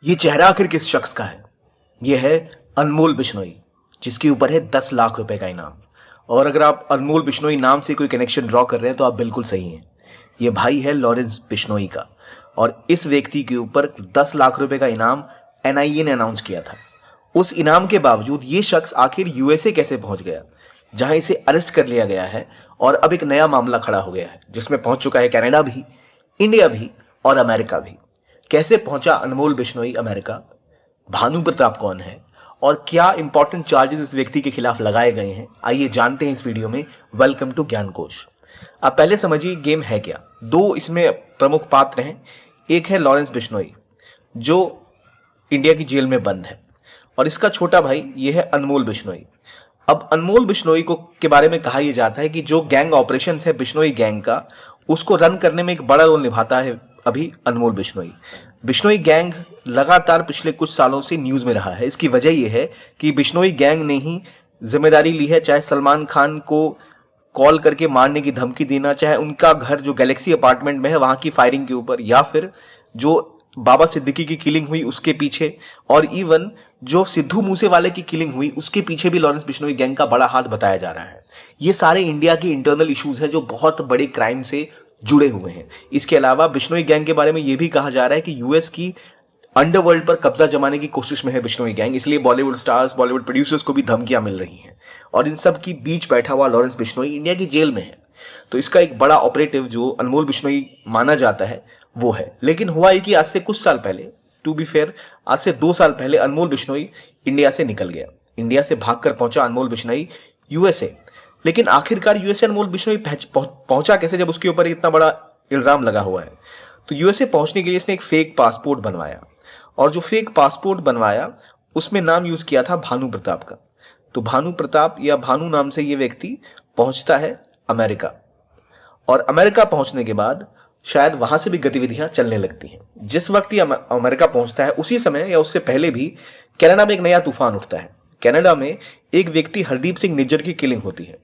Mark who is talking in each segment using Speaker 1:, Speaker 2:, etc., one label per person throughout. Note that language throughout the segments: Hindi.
Speaker 1: ये चेहरा आखिर किस शख्स का है? ये है अनमोल बिश्नोई, जिसके ऊपर है 10 लाख रुपए का इनाम। और अगर आप अनमोल बिश्नोई नाम से कोई कनेक्शन ड्रॉ कर रहे हैं तो आप बिल्कुल सही हैं। ये भाई है लॉरेंस बिश्नोई का, और इस व्यक्ति के ऊपर 10 लाख रुपए का इनाम एनआईए ने अनाउंस किया था। उस इनाम के बावजूद ये शख्स आखिर यूएसए कैसे पहुंच गया, जहां इसे अरेस्ट कर लिया गया है और अब एक नया मामला खड़ा हो गया है, जिसमें पहुंच चुका है कनाडा भी, इंडिया भी और अमेरिका भी। कैसे पहुंचा अनमोल बिश्नोई अमेरिका? भानु प्रताप कौन है और क्या इंपॉर्टेंट चार्जेस इस व्यक्ति के खिलाफ लगाए गए हैं, आइए जानते हैं इस वीडियो में। वेलकम टू ज्ञान कोश। आप पहले समझिए गेम है क्या। दो इसमें प्रमुख पात्र हैं। एक है लॉरेंस बिश्नोई, जो इंडिया की जेल में बंद है, और इसका छोटा भाई ये है अनमोल बिश्नोई। अब अनमोल बिश्नोई को के बारे में कहा यह जाता है कि जो गैंग ऑपरेशन है बिश्नोई गैंग का, उसको रन करने में एक बड़ा रोल निभाता है अभी अनमोल बिश्नोई। बिश्नोई गैंग लगातार पिछले कुछ सालों से न्यूज में रहा है। इसकी वजह यह है कि बिश्नोई गैंग ने ही जिम्मेदारी ली है, चाहे सलमान खान को कॉल करके मारने की धमकी देना, चाहे उनका घर जो गैलेक्सी अपार्टमेंट में है वहां की फायरिंग के ऊपर, या फिर जो बाबा सिद्दीकी की किलिंग हुई उसके पीछे, और इवन जो सिद्धू मूसेवाले की किलिंग हुई उसके पीछे भी लॉरेंस बिश्नोई गैंग का बड़ा हाथ बताया जा रहा है। ये सारे इंडिया के इंटरनल इश्यूज हैं जो बहुत बड़े क्राइम से जुड़े हुए हैं। इसके अलावा बिश्नोई गैंग के बारे में यह भी कहा जा रहा है कि यूएस की अंडरवर्ल्ड पर कब्जा जमाने की कोशिश में है बिश्नोई गैंग, इसलिए बॉलीवुड स्टार्स, बॉलीवुड प्रोड्यूसर्स को भी धमकियां मिल रही हैं। और इन सब की बीच बैठा हुआ लॉरेंस बिश्नोई इंडिया की जेल में है। तो इसका एक बड़ा ऑपरेटिव जो अनमोल बिश्नोई माना जाता है वो है। लेकिन हुआ है कि आज से कुछ साल पहले, टू बी फेयर, आज से 2 साल पहले अनमोल बिश्नोई इंडिया से निकल गया। इंडिया से भागकर पहुंचा अनमोल बिश्नोई यूएसए। लेकिन आखिरकार यूएसए अनमोल बिश्नोई पहुंचा कैसे, जब उसके ऊपर इतना बड़ा इल्जाम लगा हुआ है? तो यूएसए पहुंचने के लिए इसने एक फेक पासपोर्ट बनवाया, और जो फेक पासपोर्ट बनवाया उसमें नाम यूज किया था भानु प्रताप का। तो भानु प्रताप या भानु नाम से यह व्यक्ति पहुंचता है अमेरिका, और अमेरिका पहुंचने के बाद शायद वहां से भी गतिविधियां चलने लगती हैं। जिस वक्त ये अमेरिका पहुंचता है उसी समय या उससे पहले भी कनाडा में एक नया तूफान उठता है। कनाडा में एक व्यक्ति हरदीप सिंह निज्जर की किलिंग होती है।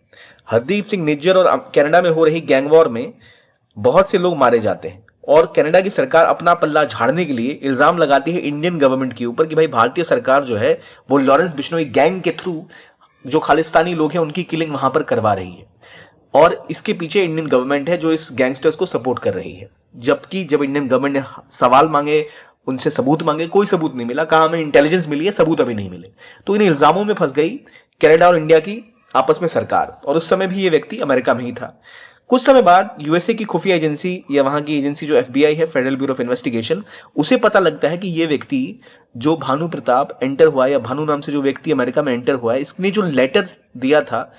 Speaker 1: हरदीप सिंह निज्जर और कनाडा में हो रही गैंग वॉर में बहुत से लोग मारे जाते हैं, और कनाडा की सरकार अपना पल्ला झाड़ने के लिए इल्जाम लगाती है इंडियन गवर्नमेंट के ऊपर कि भाई भारतीय सरकार जो है वो लॉरेंस बिश्नोई गैंग के थ्रू जो खालिस्तानी लोग हैं उनकी किलिंग वहां पर करवा रही है, और इसके पीछे इंडियन गवर्नमेंट है जो इस गैंगस्टर्स को सपोर्ट कर रही है। जबकि जब इंडियन गवर्नमेंट ने सवाल मांगे, उनसे सबूत मांगे, कोई सबूत नहीं मिला। कहा हमें इंटेलिजेंस मिली है, सबूत अभी नहीं मिले। तो इन इल्जामों में फंस गई कनाडा और इंडिया की आपस में सरकार, और उस समय भी ये व्यक्ति अमेरिका में ही था। कुछ समय बाद यूएसए की खुफिया एजेंसी या वहां की एजेंसी जो एफबीआई है, फेडरल ब्यूरो ऑफ इन्वेस्टिगेशन, उसे पता लगता है कि ये व्यक्ति जो भानु प्रताप एंटर हुआ, या भानु नाम से जो व्यक्ति अमेरिका में एंटर हुआ है, इसने जो लेटर दिया था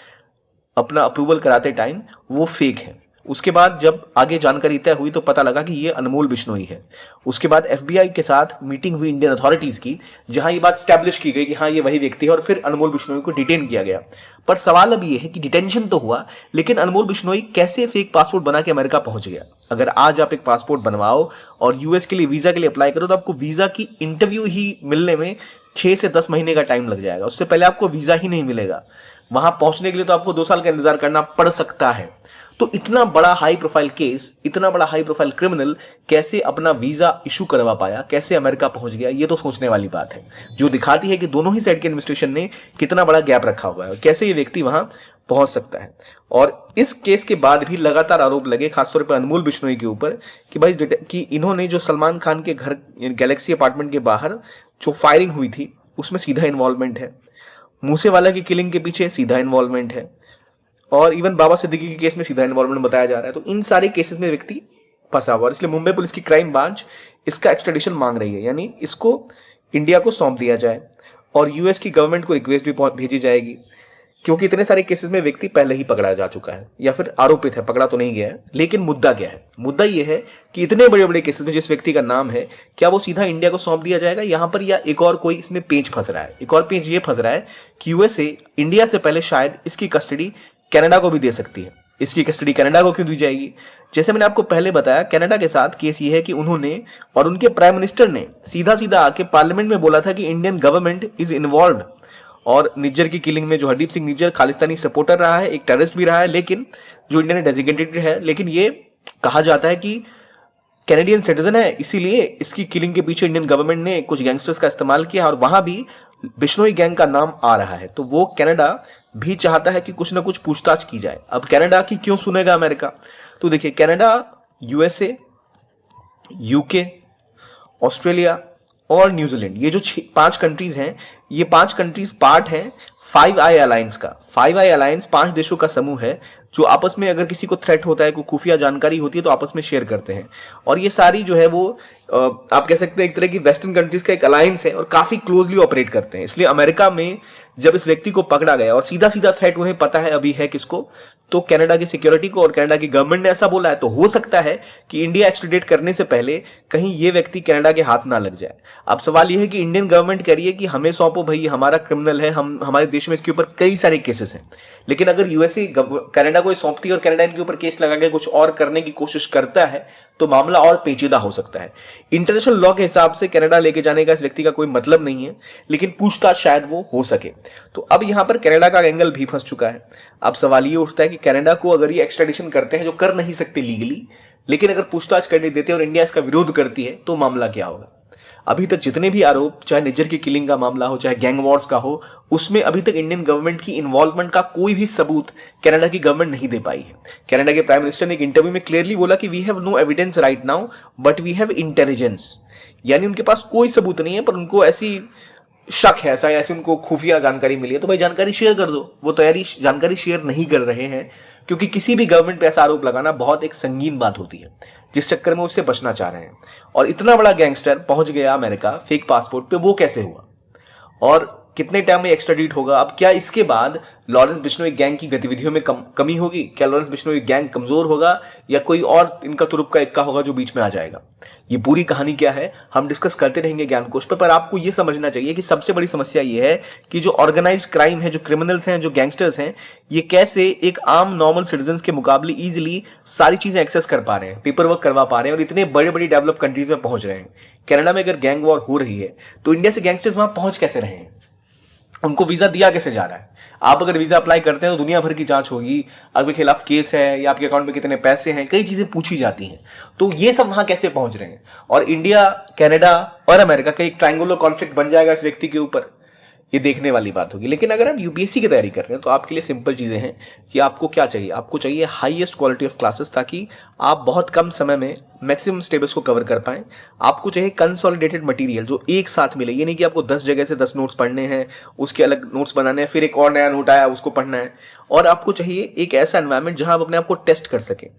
Speaker 1: अपना अप्रूवल कराते टाइम, वो फेक है। उसके बाद जब आगे जानकारी तय हुई तो पता लगा कि ये अनमोल बिश्नोई है। उसके बाद एफबीआई के साथ मीटिंग हुई इंडियन अथॉरिटीज की, जहां ये बात स्टैब्लिश की गई कि हाँ ये वही व्यक्ति है, और फिर अनमोल बिश्नोई को डिटेन किया गया। पर सवाल अब ये है कि डिटेंशन तो हुआ, लेकिन अनमोल बिश्नोई कैसे फेक पासपोर्ट बना के अमेरिका पहुंच गया? अगर आज आप एक पासपोर्ट बनवाओ और यूएस के लिए वीजा के लिए अप्लाई करो तो आपको वीजा की इंटरव्यू ही मिलने में 6 से 10 महीने का टाइम लग जाएगा। उससे पहले आपको वीजा ही नहीं मिलेगा। वहां पहुंचने के लिए तो आपको 2 साल का इंतजार करना पड़ सकता है। तो इतना बड़ा हाई प्रोफाइल केस, इतना बड़ा हाई प्रोफाइल क्रिमिनल कैसे अपना वीजा इशू करवा पाया, कैसे अमेरिका पहुंच गया? ये तो सोचने वाली बात है, जो दिखाती है कि दोनों ही साइड के एडमिनिस्ट्रेशन ने कितना बड़ा गैप रखा हुआ है, कैसे ये व्यक्ति वहां पहुंच सकता है। और इस केस के बाद भी लगातार आरोप लगे, खासतौर पर अनमोल बिश्नोई के ऊपर, कि भाई कि इन्होंने जो सलमान खान के घर गैलेक्सी अपार्टमेंट के बाहर जो फायरिंग हुई थी उसमें सीधा इन्वॉल्वमेंट है, मूसेवाला की किलिंग के पीछे सीधा इन्वॉल्वमेंट है, और इवन बाबा सिद्दीकी के केस में सीधा इन्वॉल्वमेंट बताया जा रहा है। तो इन सारे केसेस में व्यक्ति फंसा हुआ, इसलिए मुंबई पुलिस की क्राइम ब्रांच इसका एक्स्ट्रेडिशन मांग रही है, यानी इसको इंडिया को सौंप दिया जाए, और यूएस की गवर्नमेंट को रिक्वेस्ट भी भेजी जाएगी, क्योंकि इतने सारे केसेस में व्यक्ति पहले ही पकड़ा जा चुका है, या फिर आरोपित है, पकड़ा तो नहीं गया है। लेकिन मुद्दा क्या है? मुद्दा यह है कि इतने बड़े बड़े केसेस में जिस व्यक्ति का नाम है, क्या वो सीधा इंडिया को सौंप दिया जाएगा यहां पर, या एक और कोई इसमें पेंच फंस रहा है? एक और पेंच ये फंस रहा है कि यूएसए इंडिया से पहले शायद इसकी कस्टडी कनाडा को भी दे सकती है। इसकी कस्टडी कनाडा को क्यों दी जाएगी? जैसे मैंने आपको पहले बताया, कनाडा के साथ केस ये है कि उन्होंने और उनके प्राइम मिनिस्टर ने सीधा सीधा आके पार्लियामेंट में बोला था कि इंडियन गवर्नमेंट इज इन्वॉल्व्ड, और निज्जर की किलिंग में जो हरदीप सिंह निज्जर खालिस्तानी सपोर्टर रहा है, एक टेररिस्ट भी रहा है, लेकिन जो इंडिया ने डेजिग्नेटेड है, लेकिन ये कहा जाता है कि कैनेडियन सिटीजन है, इसीलिए इसकी किलिंग के पीछे इंडियन गवर्नमेंट ने कुछ गैंगस्टर्स का इस्तेमाल किया और वहां भी बिश्नोई गैंग का नाम आ रहा है। तो वो कनाडा भी चाहता है कि कुछ ना कुछ पूछताछ की जाए। अब कनाडा की क्यों सुनेगा अमेरिका? तो देखिए, कनाडा, यूएसए, यूके, ऑस्ट्रेलिया और न्यूजीलैंड, ये जो 5 कंट्रीज हैं, ये 5 कंट्रीज पार्ट हैं 5 आई अलायंस का। 5 आई अलायंस 5 देशों का समूह है जो आपस में अगर किसी को थ्रेट होता है, कोई खुफिया जानकारी होती है तो आपस में शेयर करते हैं। और ये सारी जो है वो आप कह सकते हैं एक तरह की वेस्टर्न कंट्रीज का एक अलायंस है और काफी क्लोजली ऑपरेट करते हैं। इसलिए अमेरिका में जब इस व्यक्ति को पकड़ा गया और सीधा सीधा थ्रेट उन्हें पता है अभी है किसको, तो कनाडा की सिक्योरिटी को, और कनाडा की गवर्नमेंट ने ऐसा बोला है, तो हो सकता है कि इंडिया एक्सट्रेडिट करने से पहले कहीं ये व्यक्ति कनाडा के हाथ ना लग जाए। अब सवाल यह है कि इंडियन गवर्नमेंट कह रही है कि हमें सौंपो भाई, हमारा क्रिमिनल है, हम हमारे देश में इसके ऊपर कई सारे केसेस हैं। लेकिन अगर यूएसए कनाडा को सौंपती है और कनाडा इनके ऊपर केस लगा के कुछ और करने की कोशिश करता है तो मामला और पेचीदा हो सकता है। इंटरनेशनल लॉ के हिसाब से कनाडा लेके जाने का इस व्यक्ति का कोई मतलब नहीं है, लेकिन पूछताछ शायद वो हो सके। तो अब यहां पर कनाडा का एंगल भी फंस चुका है। अब सवाल ये उठता है कि कनाडा को अगर ये एक्सट्रेडिशन करते हैं, जो कर नहीं सकते लीगली, लेकिन अगर पूछताछ करने देते हैं और इंडिया इसका विरोध करती है तो मामला क्या होगा? अभी तक जितने भी आरोप, चाहे निज्जर की किलिंग का मामला हो, चाहे गैंग वॉर्स का हो, उसमें अभी तक इंडियन गवर्नमेंट की इन्वॉल्वमेंट का कोई भी सबूत कनाडा की गवर्नमेंट नहीं दे पाई है। कनाडा के प्राइम मिनिस्टर ने एक इंटरव्यू में क्लियरली बोला कि we have no evidence right now but we have intelligence, यानी उनके पास कोई सबूत नहीं है पर उनको ऐसी शक है, ऐसे उनको खुफिया जानकारी मिली है, तो भाई जानकारी शेयर कर दो। वो जानकारी शेयर नहीं कर रहे हैं क्योंकि किसी भी गवर्नमेंट पे ऐसा आरोप लगाना बहुत एक संगीन बात होती है, जिस चक्कर में उससे बचना चाह रहे हैं। और इतना बड़ा गैंगस्टर पहुंच गया अमेरिका फेक पासपोर्ट पे, वो कैसे हुआ और कितने टाइम में एक्स्ट्राडिट होगा? अब क्या इसके बाद लॉरेंस बिश्नोई गैंग की गतिविधियों में कमी होगी? क्या लॉरेंस बिश्नोई गैंग कमजोर होगा या कोई और इनका तुरुप का इक्का होगा जो बीच में आ जाएगा? ये पूरी कहानी क्या है हम डिस्कस करते रहेंगे ज्ञानकोश पर आपको ये समझना चाहिए कि सबसे बड़ी समस्या ये है कि जो ऑर्गेनाइज्ड क्राइम है, जो क्रिमिनल्स हैं, जो गैंगस्टर्स हैं, ये कैसे एक आम नॉर्मल सिटीजन के मुकाबले इजिली सारी चीजें एक्सेस कर पा रहे हैं, पेपर वर्क करवा पा रहे हैं और इतने बड़े बड़ी डेवलप कंट्रीज में पहुंच रहे हैं। कनाडा में अगर गैंग वॉर हो रही है तो इंडिया से गैंगस्टर्स वहां पहुंच कैसे रहे हैं? उनको वीजा दिया कैसे जा रहा है? आप अगर वीजा अप्लाई करते हैं तो दुनिया भर की जांच होगी, आपके खिलाफ केस है या आपके अकाउंट में कितने पैसे हैं, कई चीजें पूछी जाती हैं। तो ये सब वहां कैसे पहुंच रहे हैं? और इंडिया, कनाडा और अमेरिका का एक ट्रायंगुलर कॉन्फ्लिक्ट बन जाएगा इस व्यक्ति के ऊपर, ये देखने वाली बात होगी। लेकिन अगर आप यूपीएससी की तैयारी कर रहे हैं तो आपके लिए सिंपल चीजें हैं कि आपको क्या चाहिए। आपको चाहिए हाईएस्ट क्वालिटी ऑफ क्लासेस, ताकि आप बहुत कम समय में मैक्सिमम सिलेबस को कवर कर पाएं। आपको चाहिए कंसोलिडेटेड मटेरियल जो एक साथ मिले, ये नहीं कि आपको 10 जगह से 10 नोट्स पढ़ने हैं, उसके अलग नोट्स बनाने हैं, फिर एक और नया नोट आया उसको पढ़ना है। और आपको चाहिए एक ऐसा एनवायरमेंट जहां आप अपने आप को टेस्ट कर सके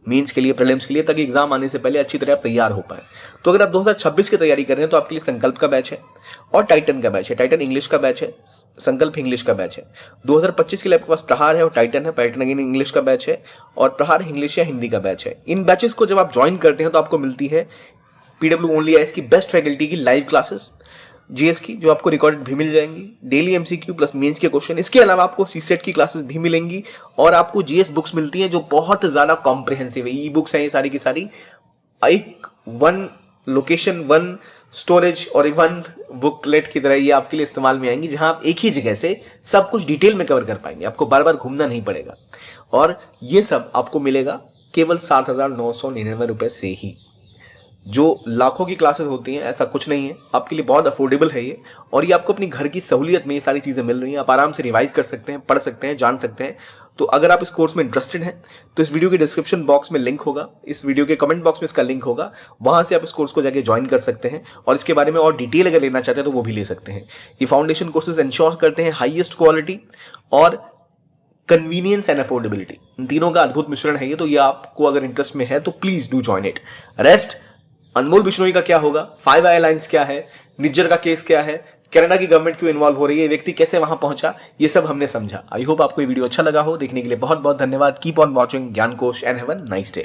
Speaker 1: मींस के लिए, प्रीलिम्स के लिए, ताकि एग्जाम आने से पहले अच्छी तरह आप तैयार हो पाए। तो अगर आप 2026 की तैयारी कर रहे हैं तो आपके लिए संकल्प का बैच है और टाइटन का बैच है। टाइटन इंग्लिश का बैच है, संकल्प इंग्लिश का बैच है। 2025 के लिए आपके पास प्रहार है और टाइटन है। टाइटन अगेन इंग्लिश का बैच है और प्रहार इंग्लिश या हिंदी का बैच है। इन बैचेस को जब आप ज्वाइन करते हैं तो आपको मिलती है पीडब्ल्यू ओनली आईएएस की बेस्ट फैकल्टी की लाइव क्लासेस, जीएस की जो आपको रिकॉर्डेड भी मिल जाएंगी, डेली एमसीक्यू प्लस मेंस के क्वेश्चन। इसके अलावा आपको सीसेट की क्लासेस भी मिलेंगी और आपको जीएस बुक्स मिलती हैं जो बहुत ज्यादा कॉम्प्रिहेंसिव है। ई बुक्स हैं ये सारी की सारी, एक वन लोकेशन, वन स्टोरेज और वन बुकलेट की तरह ये आपके लिए इस्तेमाल में आएंगी, जहां आप एक ही जगह से सब कुछ डिटेल में कवर कर पाएंगे। आपको बार बार घूमना नहीं पड़ेगा और ये सब आपको मिलेगा केवल 7,999 रुपए से ही। जो लाखों की क्लासेस होती हैं ऐसा कुछ नहीं है, आपके लिए बहुत अफोर्डेबल है ये। और ये आपको अपनी घर की सहूलियत में ये सारी चीजें मिल रही हैं, आप आराम से रिवाइज कर सकते हैं, पढ़ सकते हैं, जान सकते हैं। तो अगर आप इस कोर्स में इंटरेस्टेड हैं तो इस वीडियो के डिस्क्रिप्शन बॉक्स में लिंक होगा, इस वीडियो के कमेंट बॉक्स में इसका लिंक होगा, वहां से आप इस कोर्स को जाके ज्वाइन कर सकते हैं और इसके बारे में और डिटेल अगर लेना चाहते हैं तो वो भी ले सकते हैं। ये फाउंडेशन कोर्सेज इंश्योर करते हैं हाईएस्ट क्वालिटी और कन्वीनियंस एंड अफोर्डेबिलिटी, इन तीनों का अद्भुत मिश्रण है ये। तो ये आपको अगर इंटरेस्ट में है तो please do join it. Rest Anmol Bishnoi का क्या होगा, 5 आई अलायंस क्या है, निज्जर का केस क्या है, कनाडा की गवर्नमेंट क्यों इन्वॉल्व हो रही है, व्यक्ति कैसे वहां पहुंचा, ये सब हमने समझा। आई होप आपको ये वीडियो अच्छा लगा हो। देखने के लिए बहुत बहुत धन्यवाद। Keep on watching Gyankosh and have a nice day.